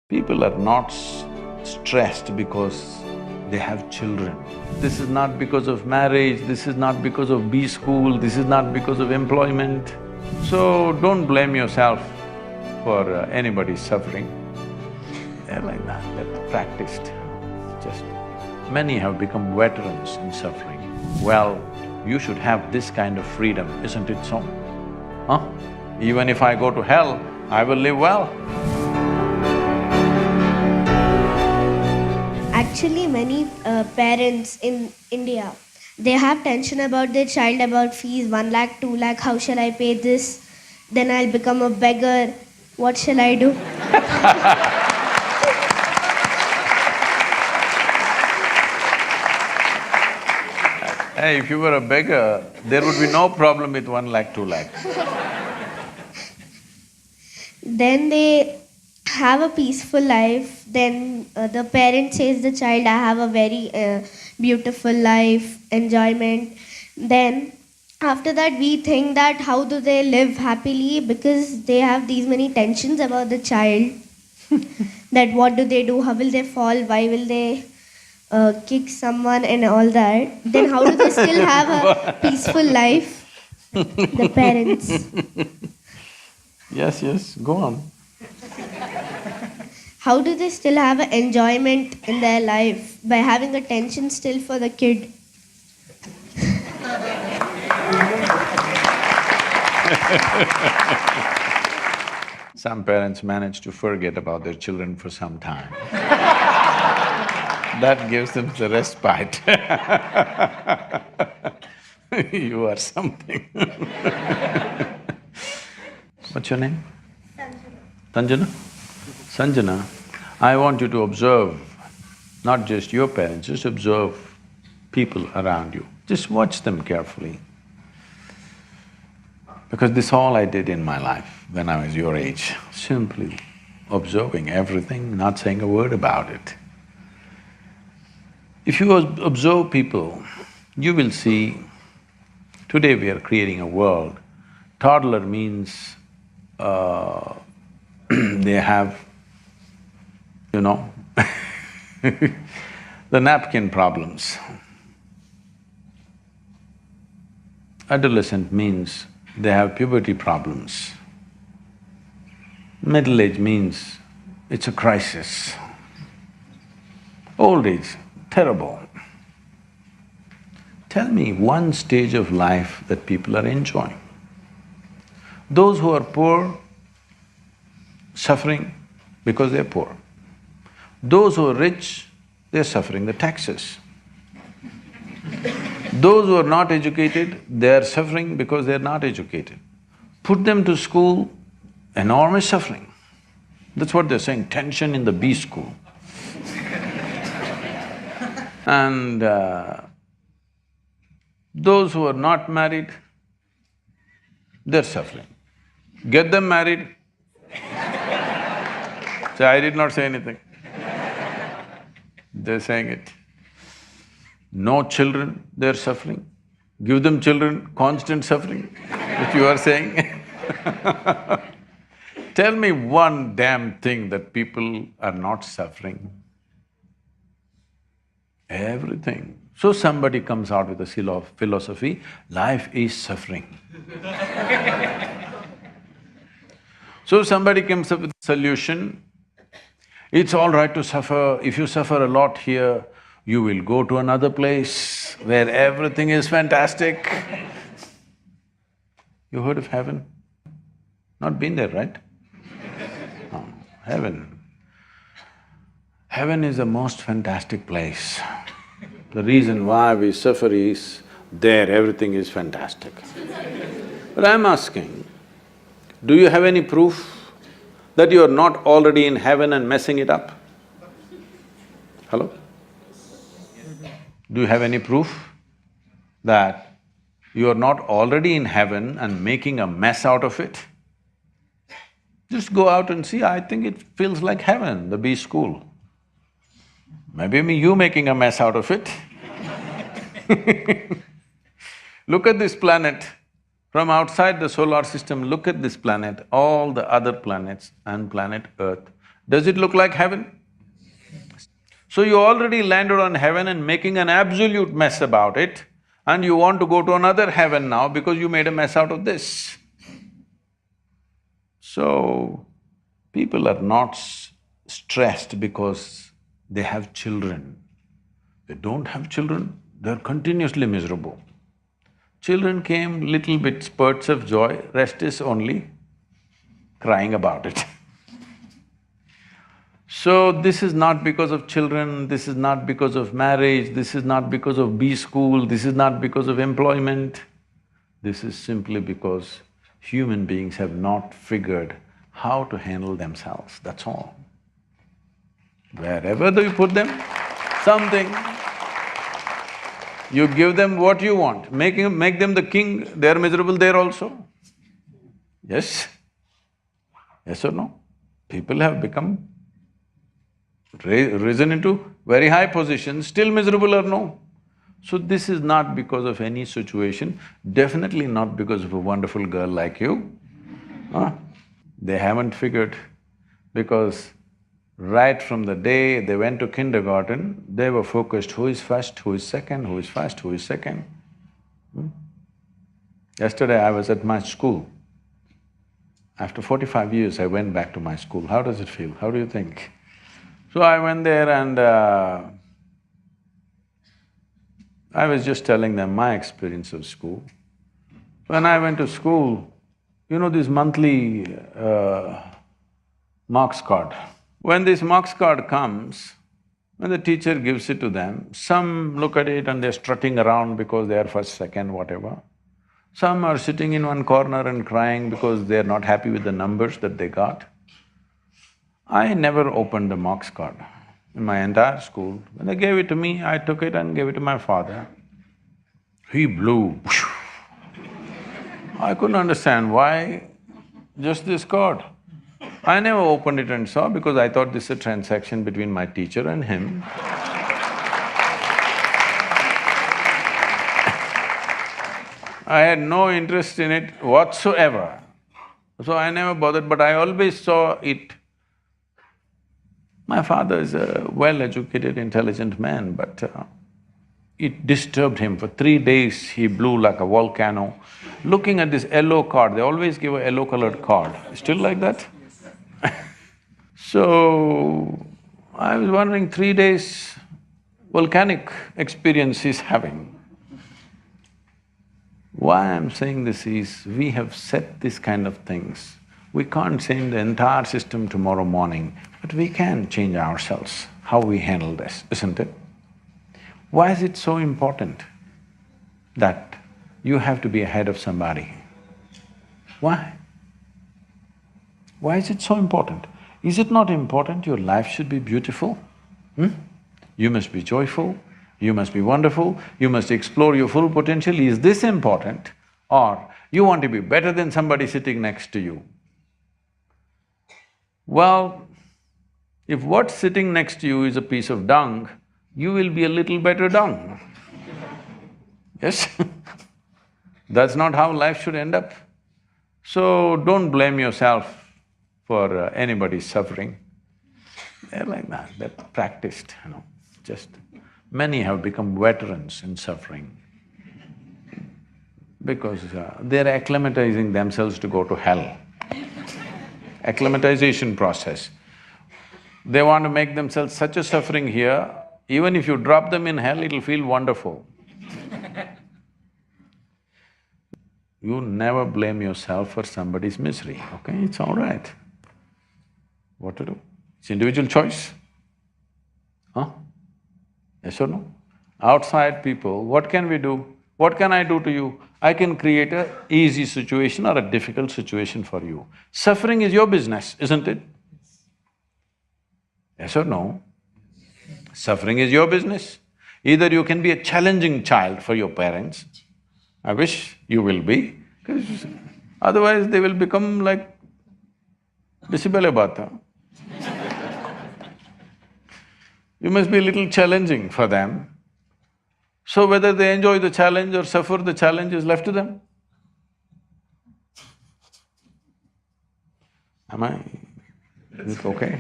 People are not stressed because they have children. This is not because of marriage, this is not because of B school, this is not because of employment. So don't blame yourself for anybody's suffering. They're like that, they're practiced. Just… many have become veterans in suffering. Well, you should have this kind of freedom, isn't it so? Huh? Even if I go to hell, I will live well. Actually, many parents in India, they have tension about their child, about fees, 1 lakh, 2 lakh, how shall I pay this? Then I'll become a beggar, what shall I do? Hey, if you were a beggar, there would be no problem with 1 lakh, 2 lakh. Then they have a peaceful life. Then the parent says the child, I have a very beautiful life, enjoyment. Then after that we think that how do they live happily, because they have these many tensions about the child. That what do they do, how will they fall, why will they kick someone and all that. Then how do they still have a peaceful life, the parents? Yes, go on. How do they still have an enjoyment in their life by having a tension still for the kid? Some parents manage to forget about their children for some time. That gives them the respite. You are something. What's your name? Sanjana. Sanjana, I want you to observe not just your parents, just observe people around you. Just watch them carefully. Because this all I did in my life when I was your age, simply observing everything, not saying a word about it. If you observe people, you will see, today we are creating a world. Toddler means they have, you know, the napkin problems. Adolescent means they have puberty problems. Middle age means it's a crisis. Old age, terrible. Tell me one stage of life that people are enjoying. Those who are poor, suffering because they're poor. Those who are rich, they're suffering the taxes. Those who are not educated, they're suffering because they're not educated. Put them to school, enormous suffering. That's what they're saying, tension in the B school. And those who are not married, they're suffering. Get them married. Say, I did not say anything. They're saying it. No children, they're suffering. Give them children, constant suffering, which you are saying. Tell me one damn thing that people are not suffering. Everything. So somebody comes out with a philosophy, life is suffering. So somebody comes up with a solution, it's all right to suffer. If you suffer a lot here, you will go to another place where everything is fantastic. You heard of heaven? Not been there, right? No, heaven. Heaven is the most fantastic place. The reason why we suffer is there everything is fantastic. But I'm asking, do you have any proof that you are not already in heaven and messing it up? Hello? Do you have any proof that you are not already in heaven and making a mess out of it? Just go out and see, I think it feels like heaven, the B school. Maybe you making a mess out of it. Look at this planet. From outside the solar system, look at this planet, all the other planets and planet Earth. Does it look like heaven? So you already landed on heaven and making an absolute mess about it, and you want to go to another heaven now because you made a mess out of this. So, people are not stressed because they have children. They don't have children, they're continuously miserable. Children came, little bit spurts of joy, rest is only crying about it. So this is not because of children, this is not because of marriage, this is not because of B school, this is not because of employment. This is simply because human beings have not figured how to handle themselves, that's all. Wherever do you put them, something, you give them what you want, make them the king, they're miserable there also. Yes? Yes or no? People have become risen into very high positions, still miserable or no? So this is not because of any situation, definitely not because of a wonderful girl like you. Huh? They haven't figured, because right from the day they went to kindergarten, they were focused who is first, who is second, who is first, who is second. Yesterday I was at my school. After 45 years I went back to my school. How does it feel? How do you think? So I went there and I was just telling them my experience of school. When I went to school, you know this monthly marks card. When this marks card comes, when the teacher gives it to them, some look at it and they're strutting around because they are first, second, whatever. Some are sitting in one corner and crying because they're not happy with the numbers that they got. I never opened the marks card in my entire school. When they gave it to me, I took it and gave it to my father. He blew. I couldn't understand why just this card. I never opened it and saw because I thought this is a transaction between my teacher and him. I had no interest in it whatsoever. So I never bothered, but I always saw it. My father is a well-educated, intelligent man, but it disturbed him. For 3 days, he blew like a volcano. Looking at this yellow card, they always give a yellow-colored card. Still like that? So, I was wondering, 3 days volcanic experience he's having. Why I'm saying this is, we have set these kind of things. We can't change the entire system tomorrow morning, but we can change ourselves, how we handle this, isn't it? Why is it so important that you have to be ahead of somebody? Why? Why is it so important? Is it not important your life should be beautiful? You must be joyful, you must be wonderful, you must explore your full potential. Is this important? Or you want to be better than somebody sitting next to you? Well, if what's sitting next to you is a piece of dung, you will be a little better dung. Yes? That's not how life should end up. So don't blame yourself for anybody's suffering. They're like that, they're practiced, just… Many have become veterans in suffering because they're acclimatizing themselves to go to hell. Acclimatization process. They want to make themselves such a suffering here, even if you drop them in hell, it'll feel wonderful. You never blame yourself for somebody's misery, okay? It's all right. What to do? It's individual choice. Huh? Yes or no? Outside people, what can we do? What can I do to you? I can create a easy situation or a difficult situation for you. Suffering is your business, isn't it? Yes or no? Suffering is your business. Either you can be a challenging child for your parents, I wish you will be, because otherwise they will become like Disibale Bata. You must be a little challenging for them. So whether they enjoy the challenge or suffer the challenge is left to them. Am I… Is it okay?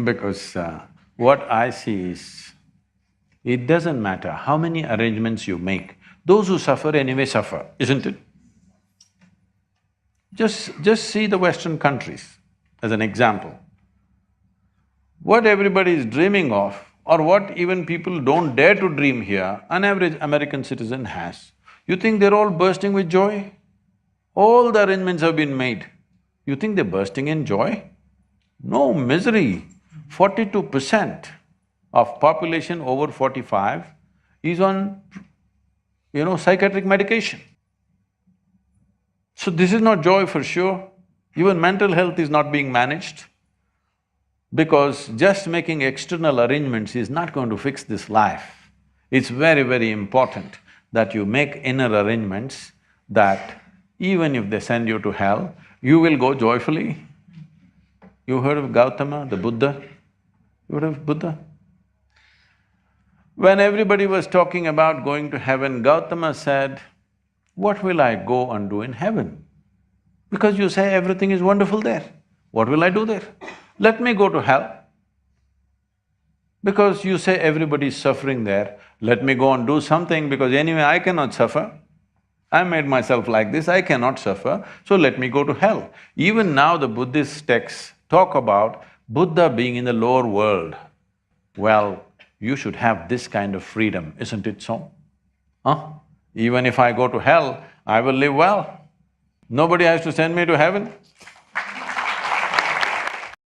Because what I see is, it doesn't matter how many arrangements you make, those who suffer anyway suffer, isn't it? Just see the Western countries as an example. What everybody is dreaming of, or what even people don't dare to dream here, an average American citizen has. You think they're all bursting with joy? All the arrangements have been made. You think they're bursting in joy? No, misery. 42% of population over 45 is on, psychiatric medication. So this is not joy for sure. Even mental health is not being managed, because just making external arrangements is not going to fix this life. It's very, very important that you make inner arrangements that even if they send you to hell, you will go joyfully. You heard of Gautama, the Buddha? You heard of Buddha? When everybody was talking about going to heaven, Gautama said, "What will I go and do in heaven? Because you say everything is wonderful there. What will I do there? Let me go to hell. Because you say everybody is suffering there, let me go and do something, because anyway I cannot suffer. I made myself like this, I cannot suffer, so let me go to hell." Even now the Buddhist texts talk about Buddha being in the lower world. Well, you should have this kind of freedom, isn't it so? Huh? Even if I go to hell, I will live well. Nobody has to send me to heaven.